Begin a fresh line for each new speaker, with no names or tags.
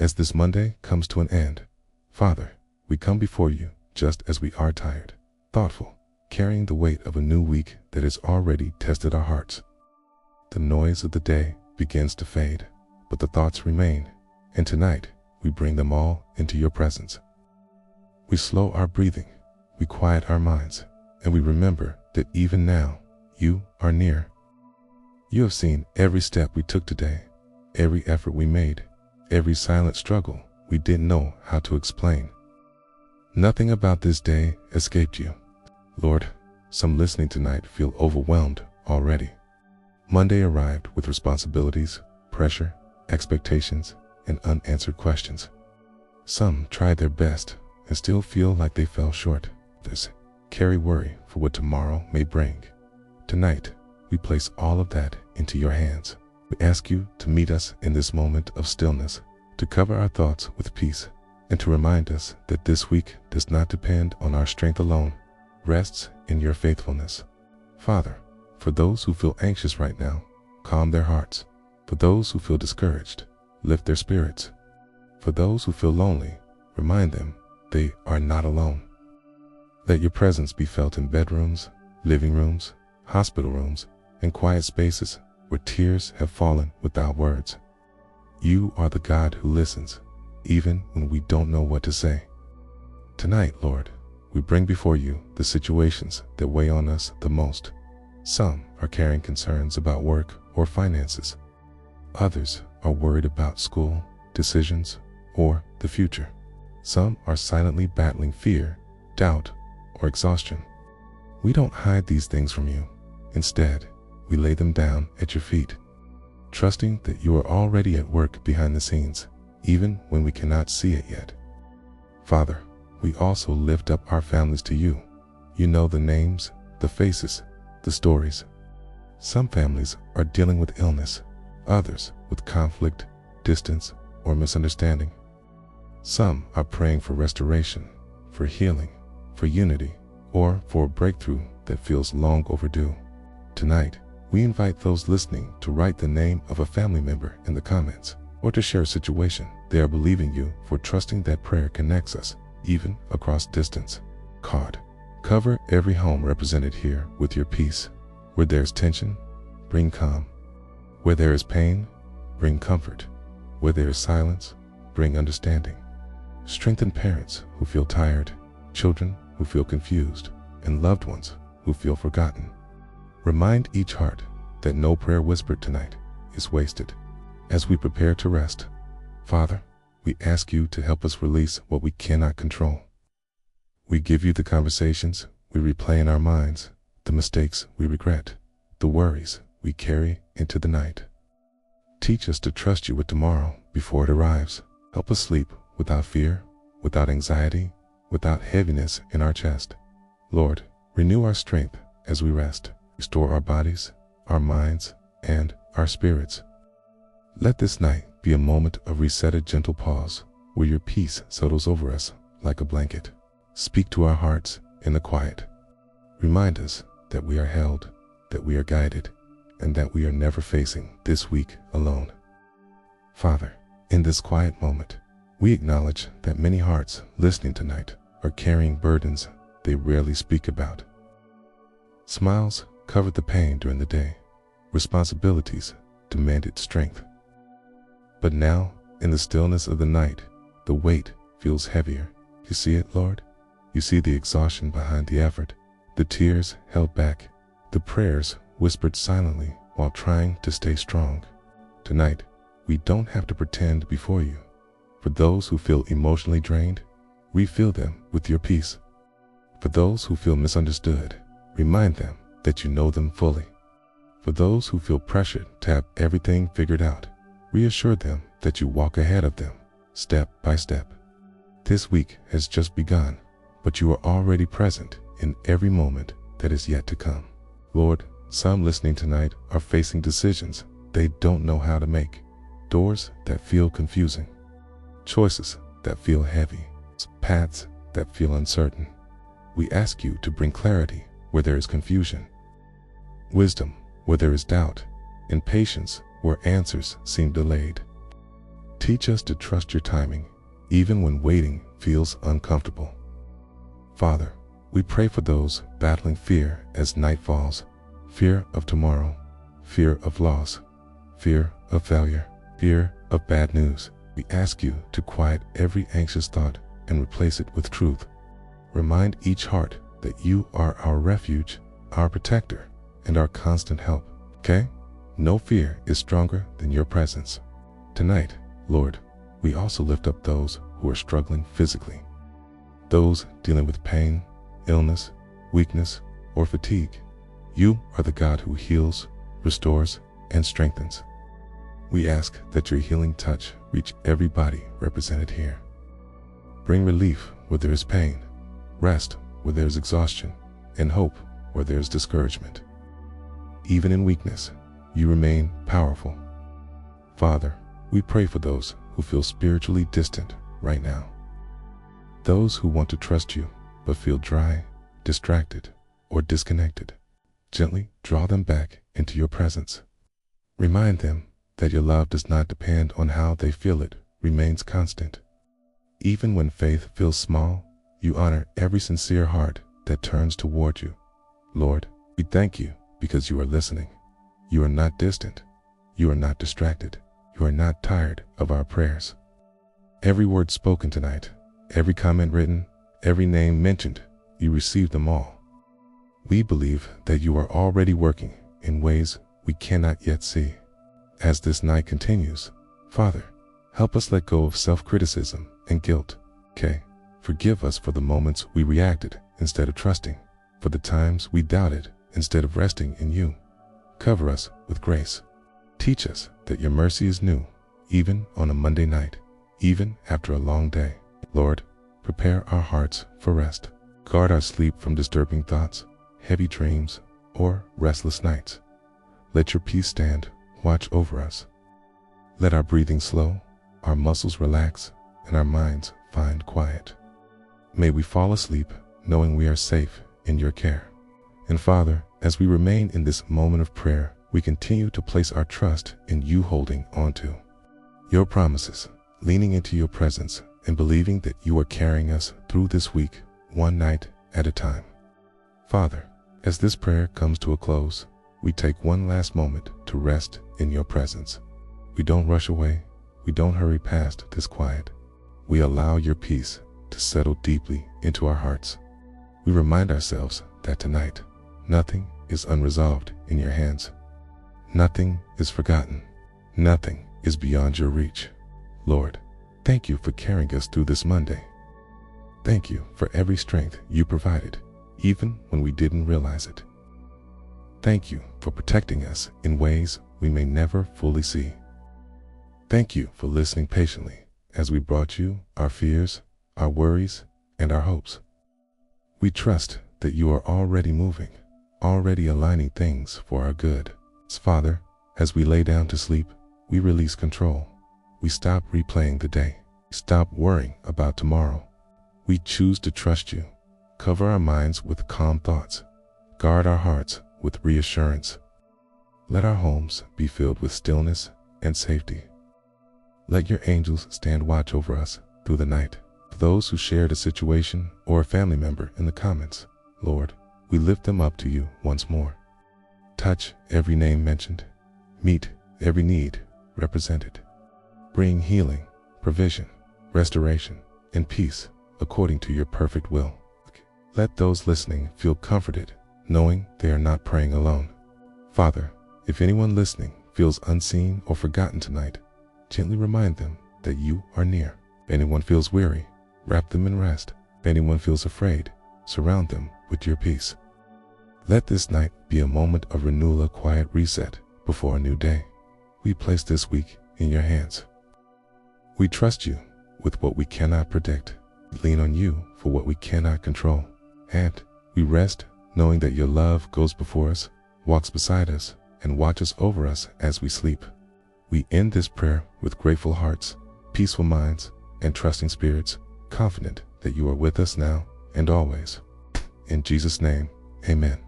As this Monday comes to an end, Father, we come before you just as we are tired, thoughtful, carrying the weight of a new week that has already tested our hearts. The noise of the day begins to fade, but the thoughts remain, and tonight we bring them all into your presence. We slow our breathing, we quiet our minds, and we remember that even now, you are near. You have seen every step we took today, every effort we made, every silent struggle we didn't know how to explain. Nothing about this day escaped you. Lord, some listening tonight feel overwhelmed already. Monday arrived with responsibilities, pressure, expectations, and unanswered questions. Some tried their best and still feel like they fell short. Others carry worry for what tomorrow may bring. Tonight, we place all of that into your hands. We ask you to meet us in this moment of stillness, to cover our thoughts with peace, and to remind us that this week does not depend on our strength alone, rests in your faithfulness. Father, for those who feel anxious right now, calm their hearts. For those who feel discouraged, lift their spirits. For those who feel lonely, remind them they are not alone. Let your presence be felt in bedrooms, living rooms, hospital rooms, and quiet spaces where tears have fallen without words. You are the God who listens, even when we don't know what to say. Tonight, Lord, we bring before you the situations that weigh on us the most. Some are carrying concerns about work or finances. Others are worried about school, decisions, or the future. Some are silently battling fear, doubt, or exhaustion. We don't hide these things from you. Instead, we lay them down at your feet, trusting that you are already at work behind the scenes, even when we cannot see it yet. Father, we also lift up our families to you. You know the names, the faces, the stories. Some families are dealing with illness, others with conflict, distance, or misunderstanding. Some are praying for restoration, for healing, for unity, or for a breakthrough that feels long overdue. Tonight, we invite those listening to write the name of a family member in the comments, or to share a situation they are believing you for, trusting that prayer connects us, even across distance. God, cover every home represented here with your peace. Where there's tension, bring calm. Where there is pain, bring comfort. Where there is silence, bring understanding. Strengthen parents who feel tired, children who feel confused, and loved ones who feel forgotten. Remind each heart that no prayer whispered tonight is wasted. As we prepare to rest, Father, we ask you to help us release what we cannot control. We give you the conversations we replay in our minds, the mistakes we regret, the worries we carry into the night. Teach us to trust you with tomorrow before it arrives. Help us sleep without fear, without anxiety, without heaviness in our chest. Lord, renew our strength as we rest. Restore our bodies, our minds, and our spirits. Let this night be a moment of reset, a gentle pause where your peace settles over us like a blanket. Speak to our hearts in the quiet. Remind us that we are held, that we are guided, and that we are never facing this week alone. Father, in this quiet moment, we acknowledge that many hearts listening tonight are carrying burdens they rarely speak about. Smiles covered the pain during the day. Responsibilities demanded strength. But now, in the stillness of the night, the weight feels heavier. You see it, Lord? You see the exhaustion behind the effort, the tears held back, the prayers whispered silently while trying to stay strong. Tonight, we don't have to pretend before you. For those who feel emotionally drained, refill them with your peace. For those who feel misunderstood, remind them that you know them fully. For those who feel pressured to have everything figured out, reassure them that you walk ahead of them, step by step. This week has just begun, but you are already present in every moment that is yet to come. Lord, some listening tonight are facing decisions they don't know how to make, doors that feel confusing, choices that feel heavy, paths that feel uncertain. We ask you to bring clarity where there is confusion, wisdom where there is doubt, and patience where answers seem delayed. Teach us to trust your timing, even when waiting feels uncomfortable. Father, we pray for those battling fear as night falls, fear of tomorrow, fear of loss, fear of failure, fear of bad news. We ask you to quiet every anxious thought and replace it with truth. Remind each heart that you are our refuge, our protector, and our constant help. Okay? No fear is stronger than your presence. Tonight, Lord, we also lift up those who are struggling physically, those dealing with pain, illness, weakness, or fatigue. You are the God who heals, restores, and strengthens. We ask that your healing touch reach every body represented here. Bring relief where there is pain, rest where there is exhaustion, and hope where there is discouragement. Even in weakness, you remain powerful. Father, we pray for those who feel spiritually distant right now. Those who want to trust you but feel dry, distracted, or disconnected. Gently draw them back into your presence. Remind them that your love does not depend on how they feel, it remains constant. Even when faith feels small, you honor every sincere heart that turns toward you. Lord, we thank you because you are listening. You are not distant. You are not distracted. You are not tired of our prayers. Every word spoken tonight, every comment written, every name mentioned, you receive them all. We believe that you are already working in ways we cannot yet see. As this night continues, Father, help us let go of self-criticism and guilt. Okay, forgive us for the moments we reacted instead of trusting, for the times we doubted instead of resting in you. Cover us with grace. Teach us that your mercy is new, even on a Monday night, even after a long day. Lord, prepare our hearts for rest. Guard our sleep from disturbing thoughts, heavy dreams, or restless nights. Let your peace stand watch over us. Let our breathing slow, our muscles relax, and our minds find quiet. May we fall asleep knowing we are safe in your care. And Father, as we remain in this moment of prayer, we continue to place our trust in you, holding on to your promises, leaning into your presence, and believing that you are carrying us through this week, one night at a time. Father, as this prayer comes to a close, we take one last moment to rest in your presence. We don't rush away. We don't hurry past this quiet. We allow your peace to settle deeply into our hearts. We remind ourselves that tonight, nothing is unresolved in your hands. Nothing is forgotten. Nothing is beyond your reach. Lord, thank you for carrying us through this Monday. Thank you for every strength you provided, even when we didn't realize it. Thank you for protecting us in ways we may never fully see. Thank you for listening patiently as we brought you our fears, our worries, and our hopes. We trust that you are already moving, already aligning things for our good. Father, as we lay down to sleep, we release control. We stop replaying the day. Stop worrying about tomorrow. We choose to trust you. Cover our minds with calm thoughts. Guard our hearts with reassurance. Let our homes be filled with stillness and safety. Let your angels stand watch over us through the night. For those who shared a situation or a family member in the comments, Lord, we lift them up to you once more. Touch every name mentioned. Meet every need represented. Bring healing, provision, restoration, and peace according to your perfect will. Let those listening feel comforted, knowing they are not praying alone. Father, if anyone listening feels unseen or forgotten tonight, gently remind them that you are near. If anyone feels weary, wrap them in rest. If anyone feels afraid, surround them with your peace. Let this night be a moment of renewal, a quiet reset before a new day. We place this week in your hands. We trust you with what we cannot predict, lean on you for what we cannot control, and we rest knowing that your love goes before us, walks beside us, and watches over us as we sleep. We end this prayer with grateful hearts, peaceful minds, and trusting spirits, confident that you are with us now and always. In Jesus' name, amen.